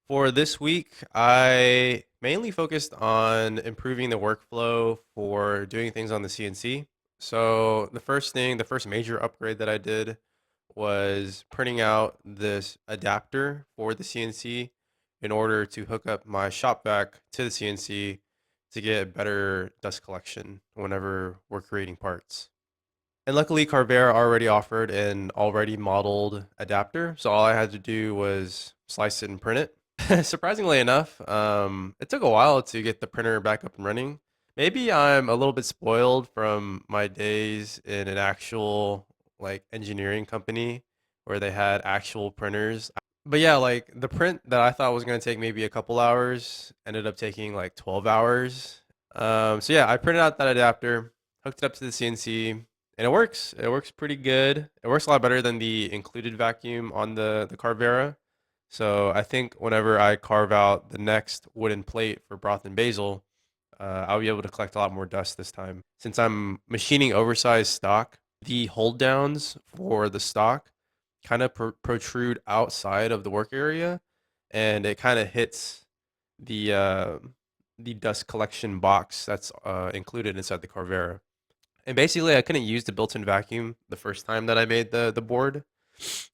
For this week, I mainly focused on improving the workflow for doing things on the CNC. So the first major upgrade that I did was printing out this adapter for the CNC in order to hook up my shop vac to the CNC to get better dust collection whenever we're creating parts. And luckily, Carvera already offered an already modeled adapter, so all I had to do was slice it and print it. Surprisingly enough, it took a while to get the printer back up and running. Maybe I'm a little bit spoiled from my days in an actual like engineering company where they had actual printers. But yeah, like the print that I thought was gonna take maybe a couple hours ended up taking like 12 hours. So yeah, I printed out that adapter, hooked it up to the CNC, and it works. It works pretty good. It works a lot better than the included vacuum on the Carvera. So I think whenever I carve out the next wooden plate for broth and basil, I'll be able to collect a lot more dust this time. Since I'm machining oversized stock, the hold downs for the stock kind of protrude outside of the work area, and it kind of hits the uh, the dust collection box that's included inside the Carvera. And basically, I couldn't use the built-in vacuum the first time that I made the board,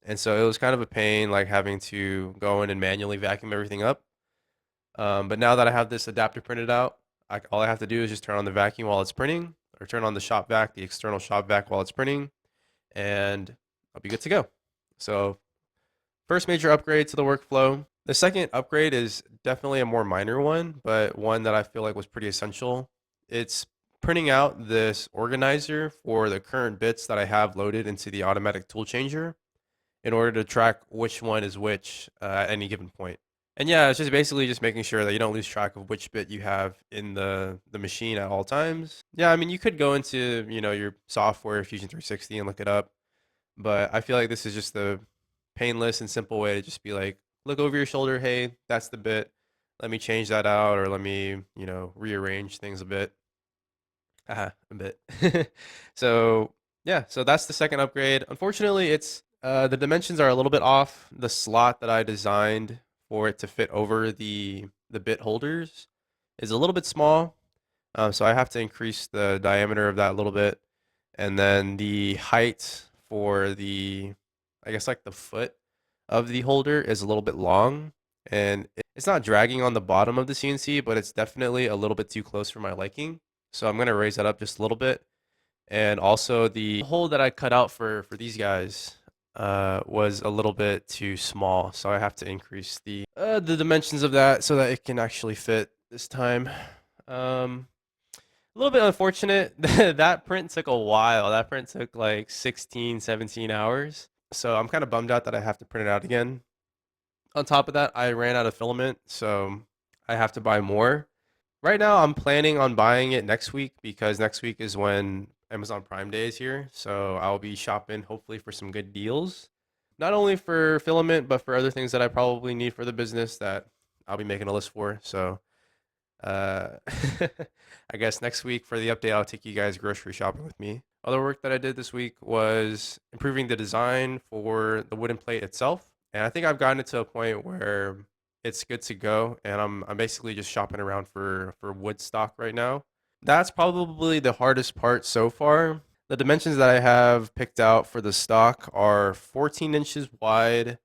and so it was kind of a pain, like having to go in and manually vacuum everything up. But now that I have this adapter printed out, all I have to do is just turn on the vacuum while it's printing, or turn on the shop vac, the external shop vac while it's printing, and I'll be good to go. So first major upgrade to the workflow. The second upgrade is definitely a more minor one, but one that I feel like was pretty essential. It's printing out this organizer for the current bits that I have loaded into the automatic tool changer in order to track which one is which at any given point. And yeah, it's just basically just making sure that you don't lose track of which bit you have in the machine at all times. Yeah, I mean, you could go into, your software, Fusion 360, and look it up, but I feel like this is just the painless and simple way to just be like, look over your shoulder, hey, that's the bit. Let me change that out, or let me, rearrange things a bit. A bit. So yeah, so that's the second upgrade. Unfortunately, it's the dimensions are a little bit off. The slot that I designed for it to fit over the bit holders is a little bit small. So I have to increase the diameter of that a little bit, and then the height for I guess like the foot of the holder is a little bit long, and it's not dragging on the bottom of the CNC, but it's definitely a little bit too close for my liking. So I'm gonna raise that up just a little bit. And also the hole that I cut out for these guys was a little bit too small, so I have to increase the dimensions of that so that it can actually fit this time. Um, a little bit unfortunate. That print took a while. That print took like 16, 17 hours. So I'm kind of bummed out that I have to print it out again. On top of that, I ran out of filament, so I have to buy more. Right now, I'm planning on buying it next week because next week is when Amazon Prime Day is here. So I'll be shopping hopefully for some good deals. Not only for filament, but for other things that I probably need for the business that I'll be making a list for. So uh, I guess next week for the update, I'll take you guys grocery shopping with me. Other work that I did this week was improving the design for the wooden plate itself. And I think I've gotten it to a point where it's good to go. And I'm basically just shopping around for wood stock right now. That's probably the hardest part so far. The dimensions that I have picked out for the stock are 14 inches wide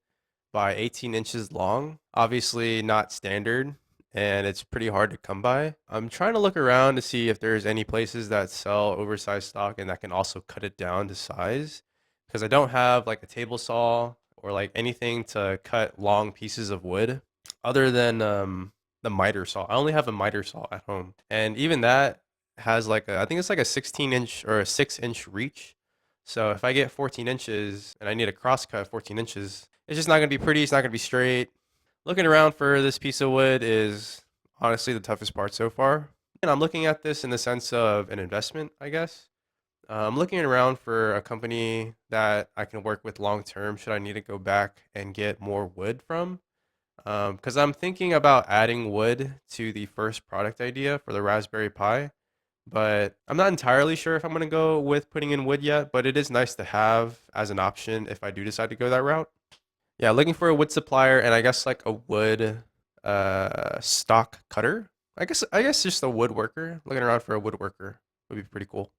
by 18 inches long. Obviously, not standard, and it's pretty hard to come by. I'm trying to look around to see if there's any places that sell oversized stock and that can also cut it down to size because I don't have like a table saw or like anything to cut long pieces of wood other than the miter saw. I only have a miter saw at home, and even that has like I think it's like a 16-inch or a 6-inch reach. So if I get 14 inches and I need a cross cut 14 inches, it's just not gonna be pretty. It's not gonna be straight. Looking around for this piece of wood is honestly the toughest part so far. And I'm looking at this in the sense of an investment, I guess. I'm looking around for a company that I can work with long term should I need to go back and get more wood from. Because I'm thinking about adding wood to the first product idea for the Raspberry Pi, but I'm not entirely sure if I'm going to go with putting in wood yet, but it is nice to have as an option if I do decide to go that route. Yeah, looking for a wood supplier and I guess like a wood stock cutter. I guess just a woodworker. Looking around for a woodworker would be pretty cool.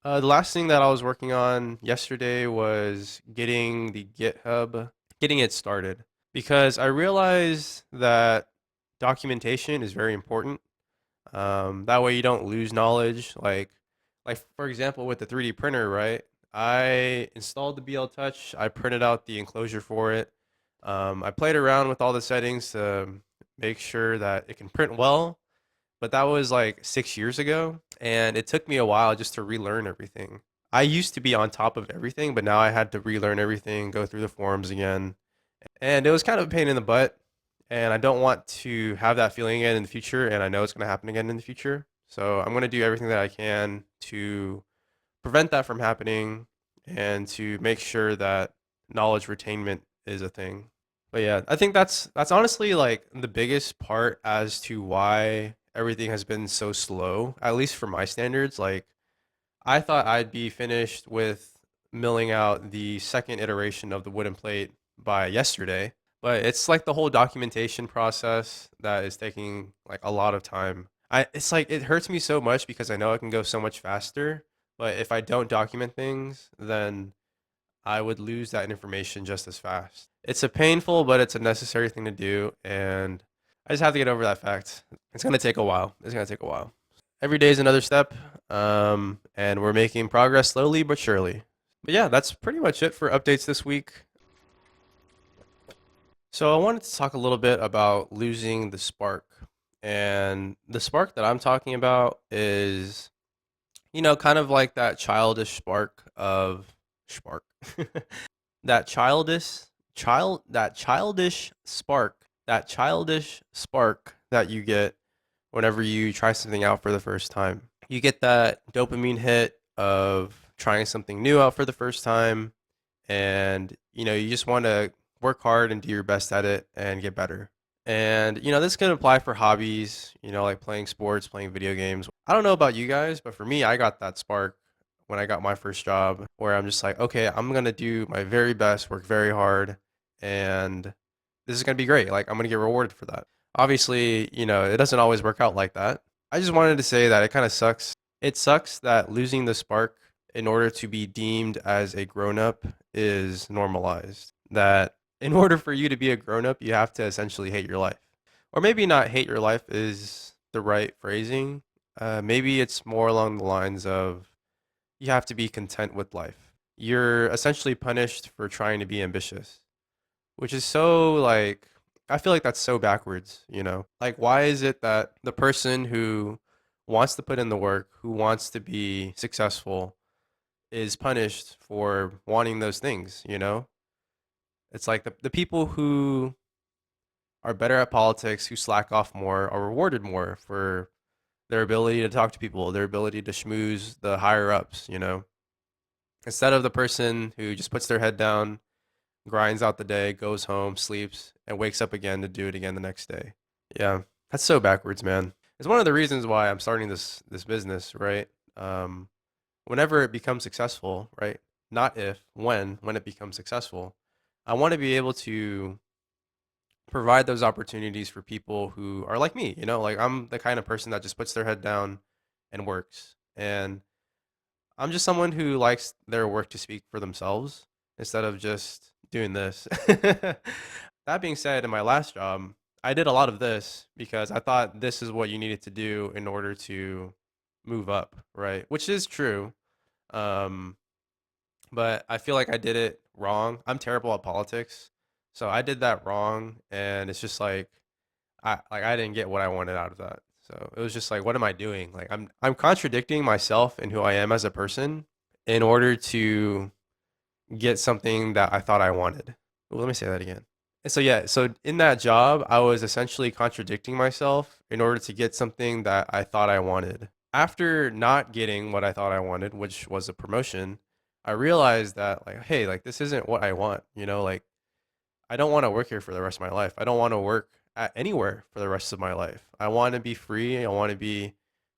The last thing that I was working on yesterday was getting the GitHub, getting it started because I realized that documentation is very important. That way you don't lose knowledge. Like for example, with the 3D printer, right? I installed the BL Touch. I printed out the enclosure for it. I played around with all the settings to make sure that it can print well, but that was like 6 years ago, and it took me a while just to relearn everything. I used to be on top of everything, but now I had to relearn everything, go through the forums again, and it was kind of a pain in the butt. And I don't want to have that feeling again in the future, and I know it's going to happen again in the future. So I'm going to do everything that I can to prevent that from happening and to make sure that knowledge retainment is a thing. But yeah, I think that's honestly like the biggest part as to why everything has been so slow, at least for my standards. Like I thought I'd be finished with milling out the second iteration of the wooden plate by yesterday, but it's like the whole documentation process that is taking like a lot of time. It's like it hurts me so much because I know it can go so much faster, but if I don't document things, then I would lose that information just as fast. It's a painful, but it's a necessary thing to do, and I just have to get over that fact. It's gonna take a while. It's gonna take a while. Every day is another step, and we're making progress slowly but surely. But yeah, that's pretty much it for updates this week. So I wanted to talk a little bit about losing the spark. And the spark that I'm talking about is, kind of like that childish spark of spark. that childish spark, that you get whenever you try something out for the first time. You get that dopamine hit of trying something new out for the first time, and you just want to work hard and do your best at it and get better. And this can apply for hobbies, like playing sports, playing video games. I don't know about you guys, but for me, I got that spark when I got my first job where I'm just like, okay, I'm going to do my very best, work very hard, and this is going to be great. Like I'm going to get rewarded for that. Obviously, it doesn't always work out like that. I just wanted to say that it kind of sucks. It sucks that losing the spark in order to be deemed as a grown up is normalized. That in order for you to be a grown up, you have to essentially hate your life. Or maybe not hate your life is the right phrasing. Maybe it's more along the lines of you have to be content with life. You're essentially punished for trying to be ambitious, which is so like, I feel like that's so backwards, Like, why is it that the person who wants to put in the work, who wants to be successful, is punished for wanting those things, It's like the people who are better at politics, who slack off more, are rewarded more for their ability to talk to people, their ability to schmooze the higher ups, Instead of the person who just puts their head down, grinds out the day, goes home, sleeps, and wakes up again to do it again the next day. Yeah, that's so backwards, man. It's one of the reasons why I'm starting this business, right? Um, Whenever it becomes successful, right? Not if, when it becomes successful, I want to be able to provide those opportunities for people who are like me, like I'm the kind of person that just puts their head down and works. And I'm just someone who likes their work to speak for themselves instead of just doing this. That being said, in my last job, I did a lot of this because I thought this is what you needed to do in order to move up, right? Which is true. Um, but I feel like I did it wrong. I'm terrible at politics. So I did that wrong, and it's just like I didn't get what I wanted out of that. So it was just like, what am I doing? Like I'm contradicting myself and who I am as a person in order to get something that I thought I wanted. Well, let me say that again. And so yeah, so in that job, I was essentially contradicting myself in order to get something that I thought I wanted. After not getting what I thought I wanted, which was a promotion, I realized that like, hey, like this isn't what I want, like I don't want to work here for the rest of my life. I don't want to work at anywhere for the rest of my life. I want to be free. I want to be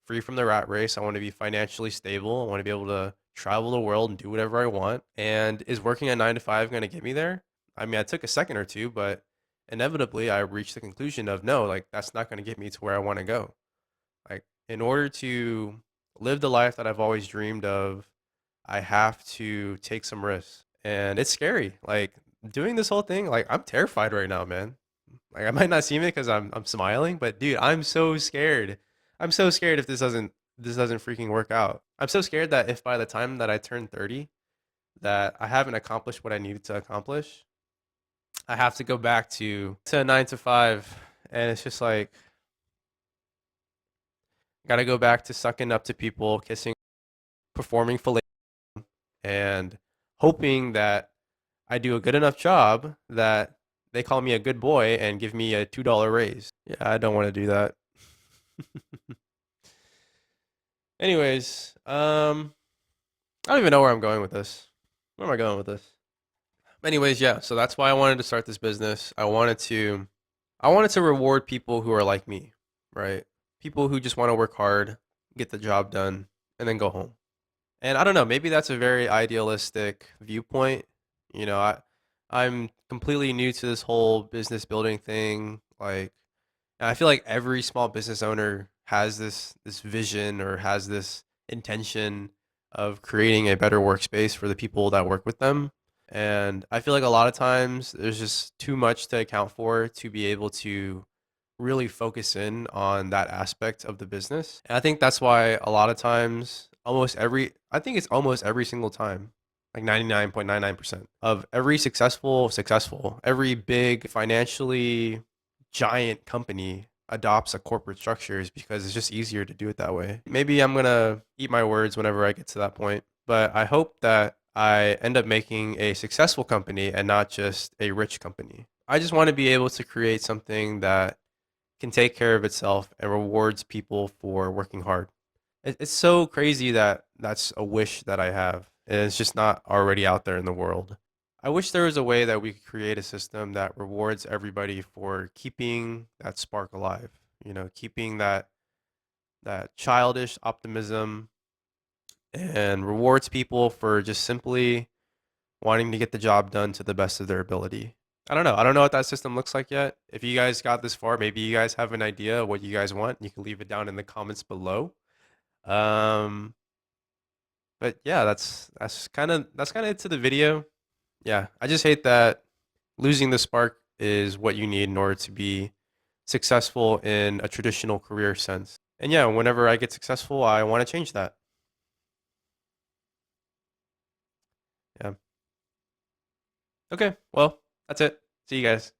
free from the rat race. I want to be financially stable. I want to be able to travel the world and do whatever I want. And is working a 9 to 5 going to get me there? I mean, I took a second or two, but inevitably I reached the conclusion of no, like that's not going to get me to where I want to go. Like in order to live the life that I've always dreamed of, I have to take some risks. And it's scary. Like doing this whole thing, like I'm terrified right now, man. Like I might not seem it because I'm smiling, but dude, I'm so scared. I'm so scared if this doesn't freaking work out. I'm so scared that if by the time that I turn 30 that I haven't accomplished what I needed to accomplish, I have to go back to a 9 to 5, and it's just like gotta go back to sucking up to people, kissing, performing fillet, and hoping that I do a good enough job that they call me a good boy and give me a $2 raise. Yeah, I don't want to do that. Anyways, I don't even know where I'm going with this. Where am I going with this? Anyways, yeah, so that's why I wanted to start this business. I wanted to reward people who are like me, right? People who just want to work hard, get the job done, and then go home. And I don't know, maybe that's a very idealistic viewpoint. You know, I'm completely new to this whole business building thing. Like, and I feel like every small business owner has this vision or has this intention of creating a better workspace for the people that work with them. And I feel like a lot of times there's just too much to account for to be able to really focus in on that aspect of the business. And I think that's why a lot of times, I think it's almost every single time, like 99.99% of every every big financially giant company adopts a corporate structure is because it's just easier to do it that way. Maybe I'm going to eat my words whenever I get to that point, but I hope that I end up making a successful company and not just a rich company. I just want to be able to create something that can take care of itself and rewards people for working hard. It's so crazy that that's a wish that I have, and it's just not already out there in the world. I wish there was a way that we could create a system that rewards everybody for keeping that spark alive, keeping that childish optimism and rewards people for just simply wanting to get the job done to the best of their ability. I don't know. I don't know what that system looks like yet. If you guys got this far, maybe you guys have an idea of what you guys want. You can leave it down in the comments below. Um, but yeah, that's kind of it to the video. Yeah, I just hate that losing the spark is what you need in order to be successful in a traditional career sense. And yeah, whenever I get successful, I want to change that. Yeah. Okay. Well, that's it. See you guys.